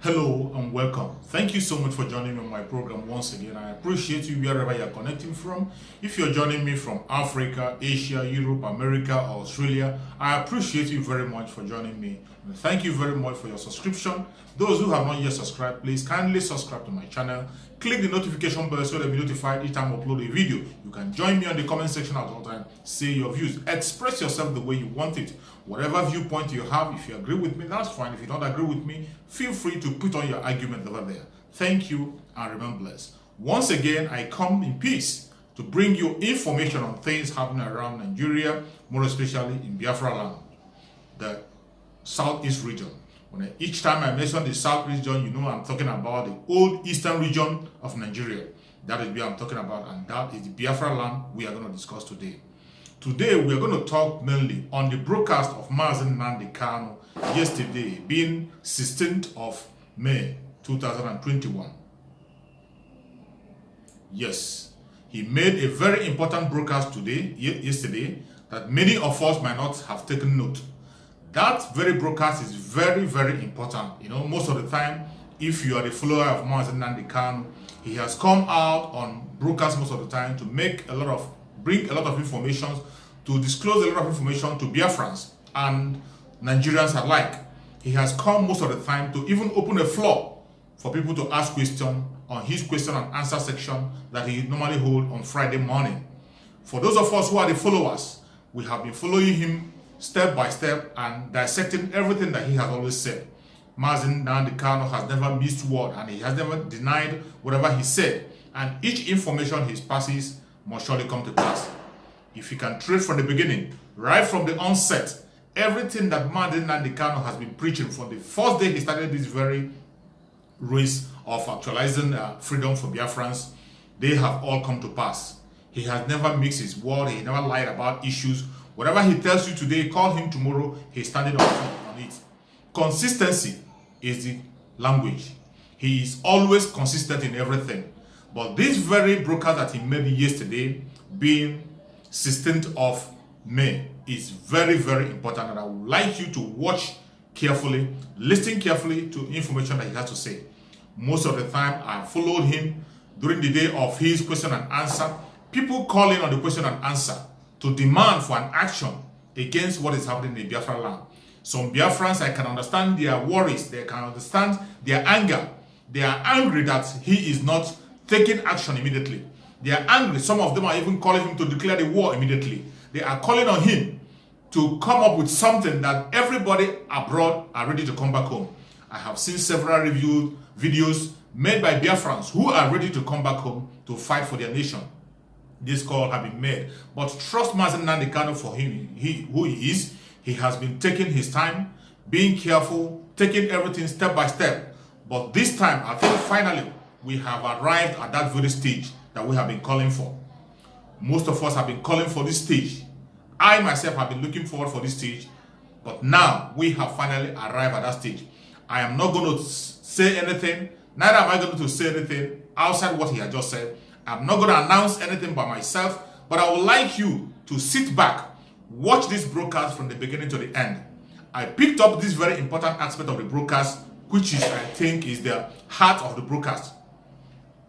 Hello and welcome. Thank you so much for joining me on my program once again. I appreciate you wherever you're connecting from. If you're joining me from Africa, Asia, Europe, America, or Australia, I appreciate you very much for joining me. And thank you very much for your subscription. Those who have not yet subscribed, please kindly subscribe to my channel. Click the notification bell so that you'll be notified each time I upload a video. You can join me on the comment section at all time. Say your views. Express yourself the way you want it. Whatever viewpoint you have, if you agree with me, that's fine. If you don't agree with me, feel free to put on your argument over there. Thank you and remain blessed. Once again, I come in peace to bring you information on things happening around Nigeria, more especially in Biafra land, the southeast region. Each time I mention the south region, you know I'm talking about the old eastern region of Nigeria. That is where I'm talking about, and that is the Biafra land we are going to discuss today. Today, we are going to talk mainly on the broadcast of Mazi Nnamdi Kanu yesterday, being 16th of May 2021. Yes, he made a very important broadcast yesterday, that many of us might not have taken note. That very broadcast is very, very important. You know, most of the time, if you are a follower of Mazi Nnamdi Kanu, he has come out on broadcast most of the time to bring a lot of information, to disclose a lot of information to Biafrans and Nigerians alike. He has come most of the time to even open a floor for people to ask questions on his question and answer section that he normally holds on Friday morning. For those of us who are the followers, we have been following him step by step and dissecting everything that he has always said. Mazi Nnamdi Kanu has never missed word, and he has never denied whatever he said, and each information he passes must surely come to pass. If you can trace from the beginning, right from the onset, everything that Mazi Nnamdi Kanu has been preaching from the first day he started this very race of actualizing freedom for Biafrans, they have all come to pass. He has never mixed his word, he never lied about issues. Whatever he tells you today, call him tomorrow, he's standing on it. Consistency is the language. He is always consistent in everything. But this very broadcast that he made yesterday, being 16th of May, is very, very important, and I would like you to watch carefully, listen carefully to information that he has to say. Most of the time, I followed him during the day of his question and answer. People calling on the question and answer to demand for an action against what is happening in Biafra land. Some Biafrans, I can understand their worries, they can understand their anger. They are angry that he is not taking action immediately. They are angry. Some of them are even calling him to declare the war immediately. They are calling on him to come up with something that everybody abroad are ready to come back home. I have seen several videos made by Biafrans who are ready to come back home to fight for their nation. This call has been made. But trust Mazi Nnamdi Kanu for him, who he is. He has been taking his time, being careful, taking everything step by step. But this time, I think finally, we have arrived at that very stage that we have been calling for. Most of us have been calling for this stage. I myself have been looking forward for this stage, but now we have finally arrived at that stage. I am not going to say anything, neither am I going to say anything outside what he has just said. I'm not going to announce anything by myself, but I would like you to sit back, watch this broadcast from the beginning to the end. I picked up this very important aspect of the broadcast, which is, I think, is the heart of the broadcast.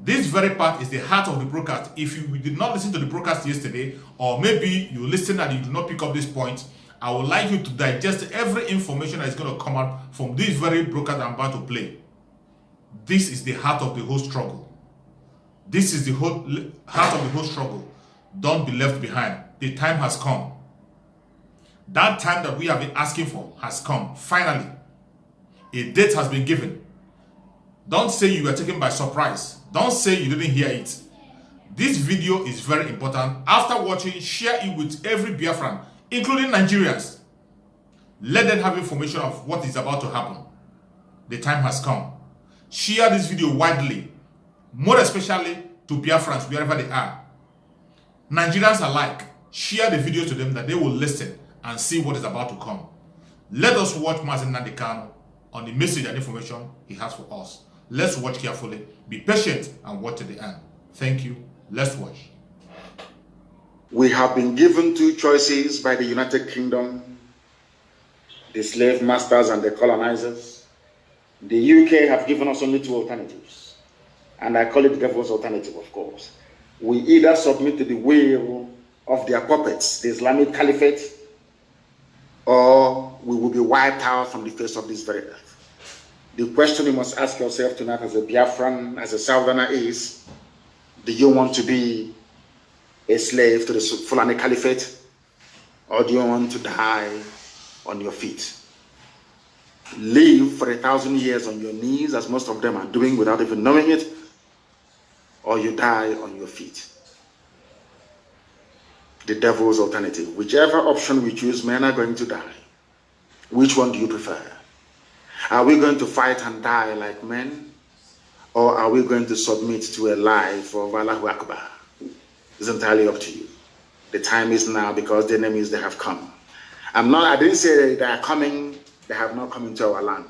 This very part is the heart of the broadcast. If you did not listen to the broadcast yesterday, or maybe you listened and you do not pick up this point, I would like you to digest every information that is going to come out from this very broadcast I'm about to play. This is the heart of the whole struggle. This is the heart of the whole struggle. Don't be left behind. The time has come. That time that we have been asking for has come. Finally, a date has been given. Don't say you were taken by surprise. Don't say you didn't hear it. This video is very important. After watching, share it with every Biafran, including Nigerians. Let them have information of what is about to happen. The time has come. Share this video widely, more especially to Biafrans wherever they are. Nigerians alike, share the video to them that they will listen and see what is about to come. Let us watch Mazi Nnamdi Kanu on the message and information he has for us. Let's watch carefully, be patient, and watch to the end. Thank you. Let's watch. We have been given two choices by the United Kingdom, the slave masters and the colonizers. The UK have given us only two alternatives, and I call it the devil's alternative, of course. We either submit to the will of their puppets, the Islamic Caliphate, or we will be wiped out from the face of this very earth. The question you must ask yourself tonight as a Biafran, as a Southerner is, do you want to be a slave to the Fulani Caliphate, or do you want to die on your feet? Live for 1,000 years on your knees, as most of them are doing without even knowing it, or you die on your feet. The devil's alternative. Whichever option we choose, men are going to die. Which one do you prefer? Are we going to fight and die like men, or are we going to submit to a life of Allahu Akbar? It's entirely up to you. The time is now, because the enemies, they have come. I didn't say they are coming, they have not come into our land.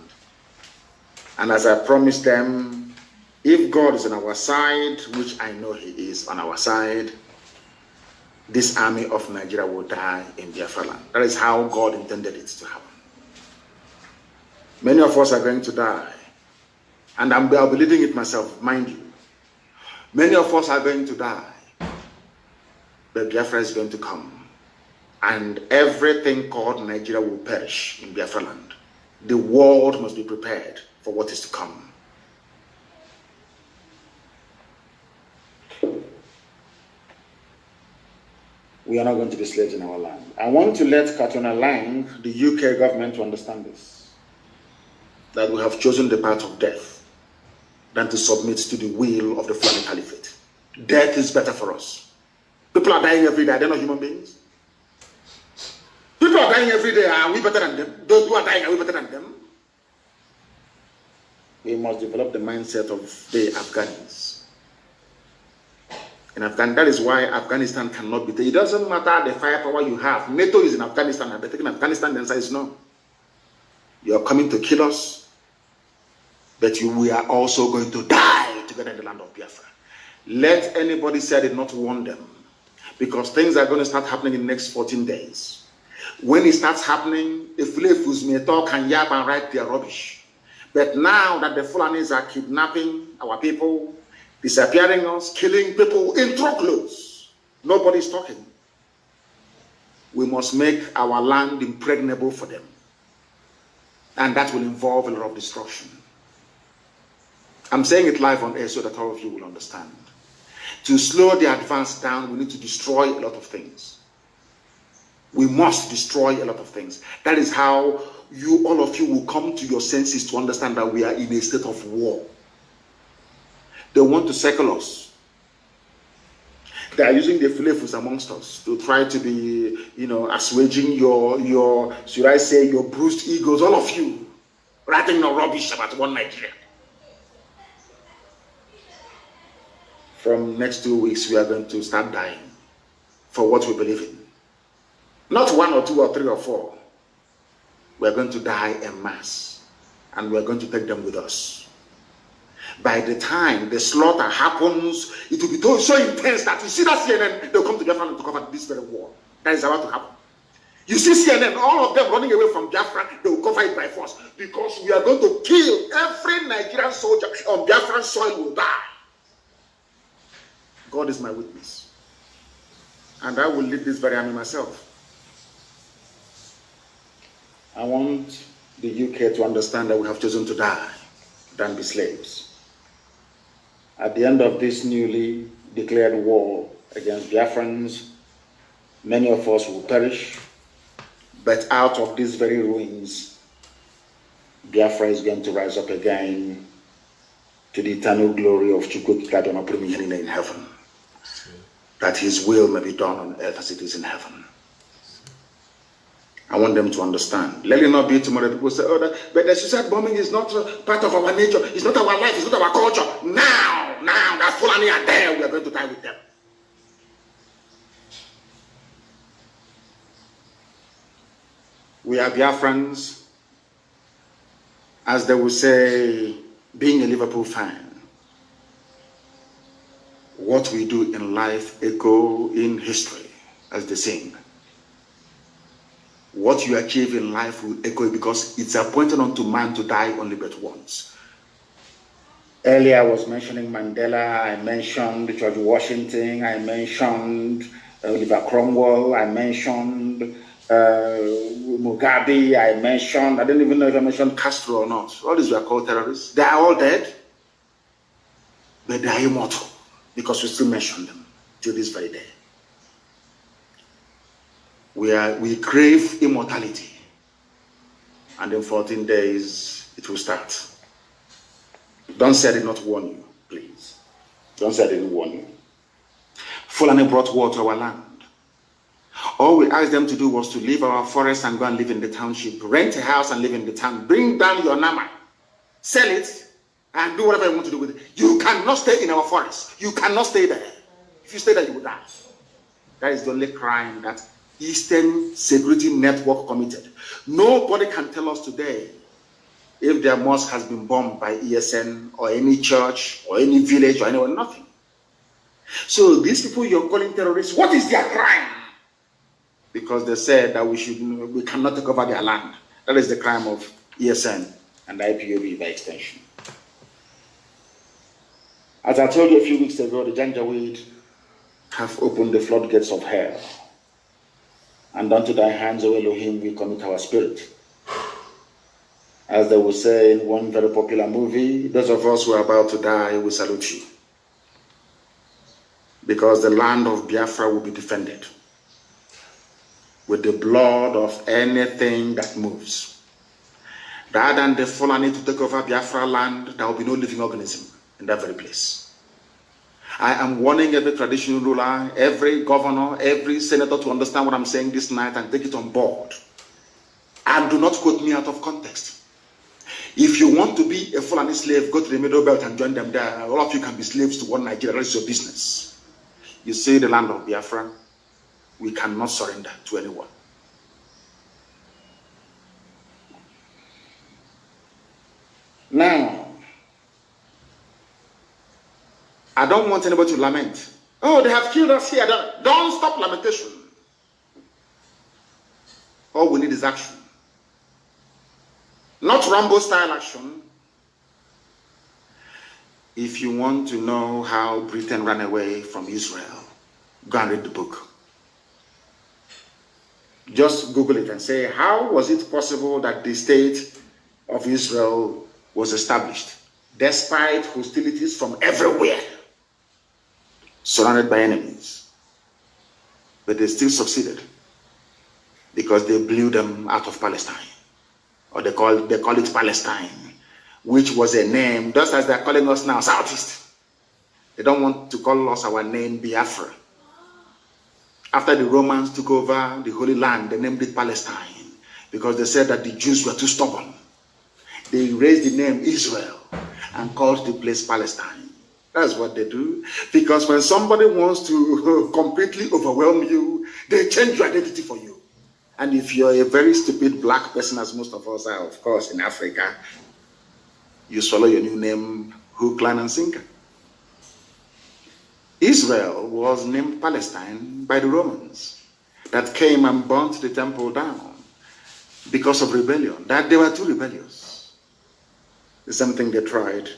And as I promised them, if God is on our side, which I know he is on our side, this army of Nigeria will die in Biafra land. That is how God intended it to happen. Many of us are going to die. And I'll be leading it myself, mind you. Many of us are going to die. But Biafra is going to come. And everything called Nigeria will perish in Biafra land. The world must be prepared for what is to come. We are not going to be slaves in our land. I want to let Katona Lang, the UK government, to understand this. That we have chosen the path of death than to submit to the will of the Fulani Caliphate. Death is better for us. People are dying every day. They're not human beings. People are dying every day. Are we better than them? Those who are dying, are we better than them? We must develop the mindset of the Afghans. In Afghanistan, that is why Afghanistan cannot be taken. It doesn't matter the firepower you have. NATO is in Afghanistan. I've been taking Afghanistan, the answer is no. You are coming to kill us, but we are also going to die together in the land of Biafra. Let anybody say I did not warn them, because things are going to start happening in the next 14 days. When it starts happening, the Fulefus may talk and yap and write their rubbish. But now that the Fulanis are kidnapping our people, disappearing us, killing people in truckloads, nobody's talking. We must make our land impregnable for them. And that will involve a lot of destruction. I'm saying it live on air so that all of you will understand. To slow the advance down, we need to destroy a lot of things. We must destroy a lot of things. That is how all of you will come to your senses to understand that we are in a state of war. They want to circle us. They are using the Fulefus amongst us to try to be, assuaging your, should I say, your bruised egos, all of you, writing no rubbish about one Nigeria. From next 2 weeks, we are going to start dying for what we believe in. Not 1 or 2 or 3 or 4. We are going to die en masse, and we are going to take them with us. By the time the slaughter happens, it will be so intense that you see that CNN, they'll come to Biafra to cover this very war. That is about to happen. You see CNN, all of them running away from Biafra, they will cover it by force, because we are going to kill every Nigerian soldier on Biafran soil will die. God is my witness. And I will lead this very army myself. I want the UK to understand that we have chosen to die than be slaves. At the end of this newly declared war against Biafrans, many of us will perish, but out of these very ruins, Biafra is going to rise up again to the eternal glory of Chukwu in heaven, that his will may be done on earth as it is in heaven. I want them to understand. Let it not be tomorrow people say, but the suicide bombing is not part of our nature, it's not our life, it's not our culture. Now that Fulani are there, we are going to die with them. We are Biafrans, as they will say, being a Liverpool fan. What we do in life echo in history, as they sing. what you achieve in life will echo, because it's appointed unto man to die only but once. Earlier I was mentioning Mandela, I mentioned George Washington, I mentioned Oliver Cromwell, I mentioned Mugabe, I don't even know if I mentioned Castro or not. All these were called terrorists. They are all dead, but they are immortal because we still mention them till this very day. We crave immortality, and in 14 days it will start. Don't say I did not warn you, please. Don't say I didn't warn you. Fulani brought war to our land. All we asked them to do was to leave our forest and go and live in the township. Rent a house and live in the town. Bring down your nama. Sell it and do whatever you want to do with it. You cannot stay in our forest. You cannot stay there. If you stay there, you will die. That is the only crime that Eastern Security Network committed. Nobody can tell us today if their mosque has been bombed by ESN or any church or any village or anyone, nothing. So these people you're calling terrorists, what is their crime? Because they said that we cannot take over their land. That is the crime of ESN and IPOB by extension. As I told you a few weeks ago, the Janjaweed have opened the floodgates of hell. And unto thy hands, O Elohim, we commit our spirit. As they will say in one very popular movie, those of us who are about to die, we salute you. Because the land of Biafra will be defended with the blood of anything that moves. Rather than the Fulani to take over Biafra land, there will be no living organism in that very place. I am warning every traditional ruler, every governor, every senator to understand what I'm saying this night and take it on board. And do not quote me out of context. If you want to be a Fulani slave, go to the Middle Belt and join them there. All of you can be slaves to one Nigeria. That's your business. You see the land of Biafra, we cannot surrender to anyone. Now, I don't want anybody to lament. Oh, they have killed us here. Don't stop lamentation. All we need is action. Not Rambo-style action. If you want to know how Britain ran away from Israel, go and read the book. Just Google it and say, how was it possible that the state of Israel was established despite hostilities from everywhere, surrounded by enemies? But they still succeeded because they blew them out of Palestine. Or they call it Palestine, which was a name, just as they're calling us now, Southeast. They don't want to call us our name Biafra. After the Romans took over the Holy Land, they named it Palestine because they said that the Jews were too stubborn. They raised the name Israel and called the place Palestine. That's what they do. Because when somebody wants to completely overwhelm you, they change your identity for you. And if you're a very stupid black person, as most of us are, of course, in Africa, you swallow your new name, hook, line, and sinker. Israel was named Palestine by the Romans that came and burnt the temple down because of rebellion. That they were too rebellious. The same thing they tried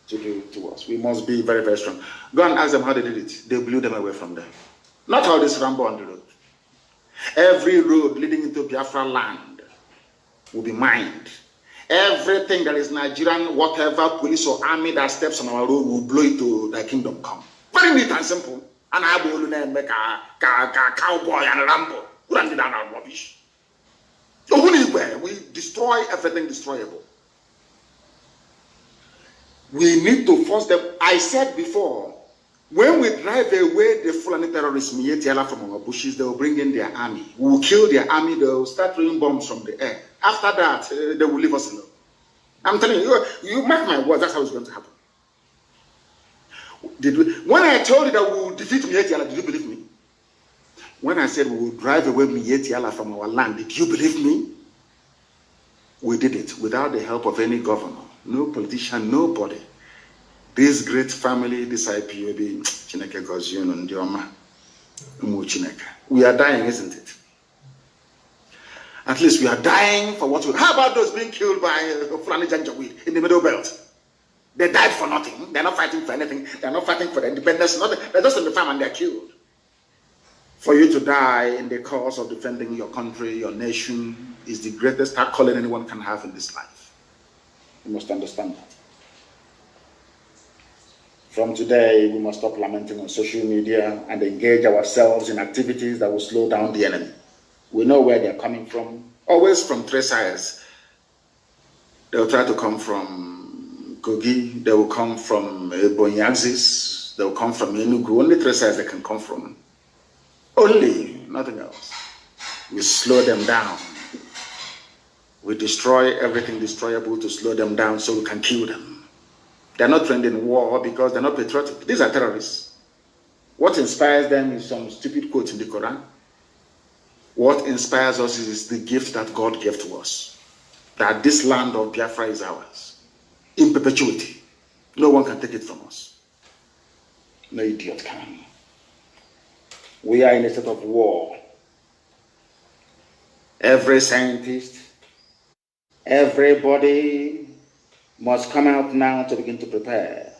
to do to us. We must be very, very strong. Go and ask them how they did it. They blew them away from there. Not all this Rambo on the road. Every road leading into Biafra land will be mined. Everything that is Nigerian, whatever police or army that steps on our road will blow it to thy kingdom come. Very neat and simple. And I will make a cowboy and a Rambo. We don't need that rubbish. We destroy everything destroyable. We need to force them. I said before, when we drive away the Fulani terrorists from our bushes, they will bring in their army. We will kill their army. They will start throwing bombs from the air. After that, they will leave us alone. I'm telling you, you mark my words, that's how it's going to happen. When I told you that we will defeat Mietiala, did you believe me? When I said we will drive away Mietiala from our land, did you believe me? We did it without the help of any governor, no politician, nobody. This great family, this IPOB, Chineke Gozion and Dioma, we are dying, isn't it? At least we are dying for what we... How about those being killed by Fulani Janjaweed in the Middle Belt? They died for nothing. They're not fighting for anything. They're not fighting for the independence. Nothing. They're just in the farm and they're killed. For you to die in the cause of defending your country, your nation, is the greatest calling anyone can have in this life. You must understand that. From today, we must stop lamenting on social media and engage ourselves in activities that will slow down the enemy. We know where they're coming from, always from three sides. They'll try to come from Kogi, they will come from Ebonyi axis, they will come from Enugu. Only three sides they can come from. Only, nothing else. We slow them down. We destroy everything destroyable to slow them down so we can kill them. They're not trained in war because they're not patriotic. These are terrorists. What inspires them is some stupid quote in the Quran. What inspires us is the gift that God gave to us. That this land of Biafra is ours. In perpetuity. No one can take it from us. No idiot can. We are in a state of war. Every scientist, everybody must come out now to begin to prepare.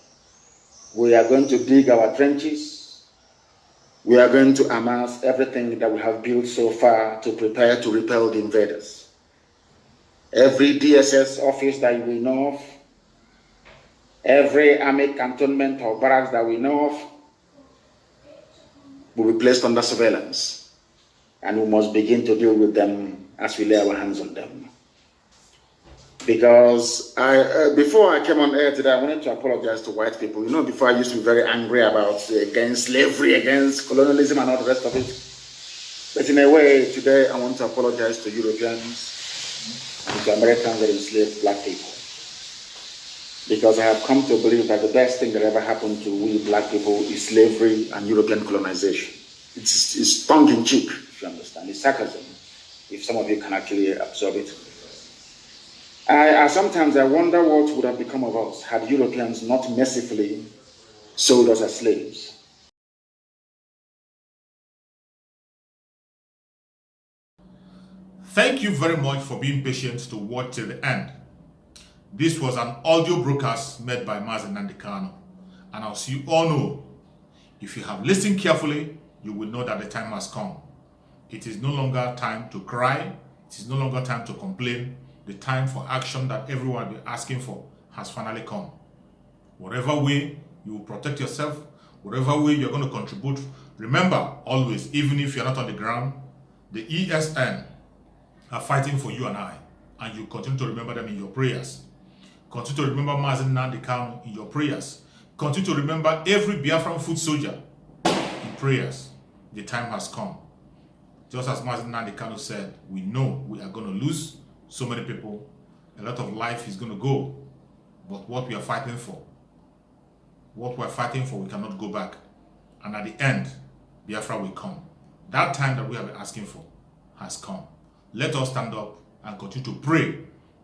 We are going to dig our trenches. We are going to amass everything that we have built so far to prepare to repel the invaders. Every DSS office that we know of, every army cantonment or barracks that we know of, will be placed under surveillance. And we must begin to deal with them as we lay our hands on them. Because before I came on air today, I wanted to apologize to white people. You know, before I used to be very angry about against slavery, against colonialism and all the rest of it. But in a way, today I want to apologize to Europeans and to Americans that enslaved black people. Because I have come to believe that the best thing that ever happened to we black people is slavery and European colonization. It's tongue-in-cheek, if you understand. It's sarcasm, if some of you can actually absorb it. Sometimes I wonder what would have become of us had Europeans not mercifully sold us as slaves. Thank you very much for being patient to watch till the end. This was an audio broadcast made by Mazi Nnamdi Kanu. And as you all know, if you have listened carefully, you will know that the time has come. It is no longer time to cry. It is no longer time to complain. The time for action that everyone will be asking for has finally come. Whatever way you will protect yourself, whatever way you're going to contribute, remember always, even if you're not on the ground, the ESN are fighting for you and I. And you continue to remember them in your prayers. Continue to remember Mazi Nnamdi Kanu in your prayers. Continue to remember every Biafran foot soldier in prayers. The time has come. Just as Mazi Nnamdi Kanu said, we know we are going to lose so many people. A lot of life is going to go. But what we are fighting for, we cannot go back. And at the end, Biafra will come. That time that we have been asking for has come. Let us stand up and continue to pray.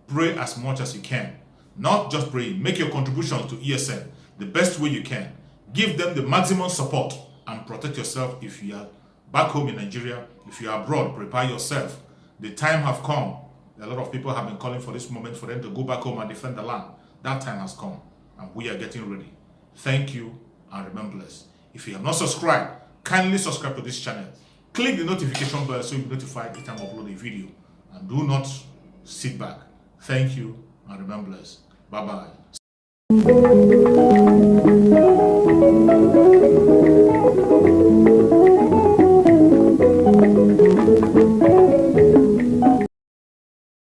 Pray as much as you can. Not just pray. Make your contributions to ESN the best way you can. Give them the maximum support and protect yourself if you are back home in Nigeria. If you are abroad, prepare yourself. The time have come. A lot of people have been calling for this moment for them to go back home and defend the land. That time has come and we are getting ready. Thank you and remember this. If you have not subscribed, kindly subscribe to this channel. Click the notification bell so you'll be notified every time I upload a video. And do not sit back. Thank you and remember this. Bye-bye.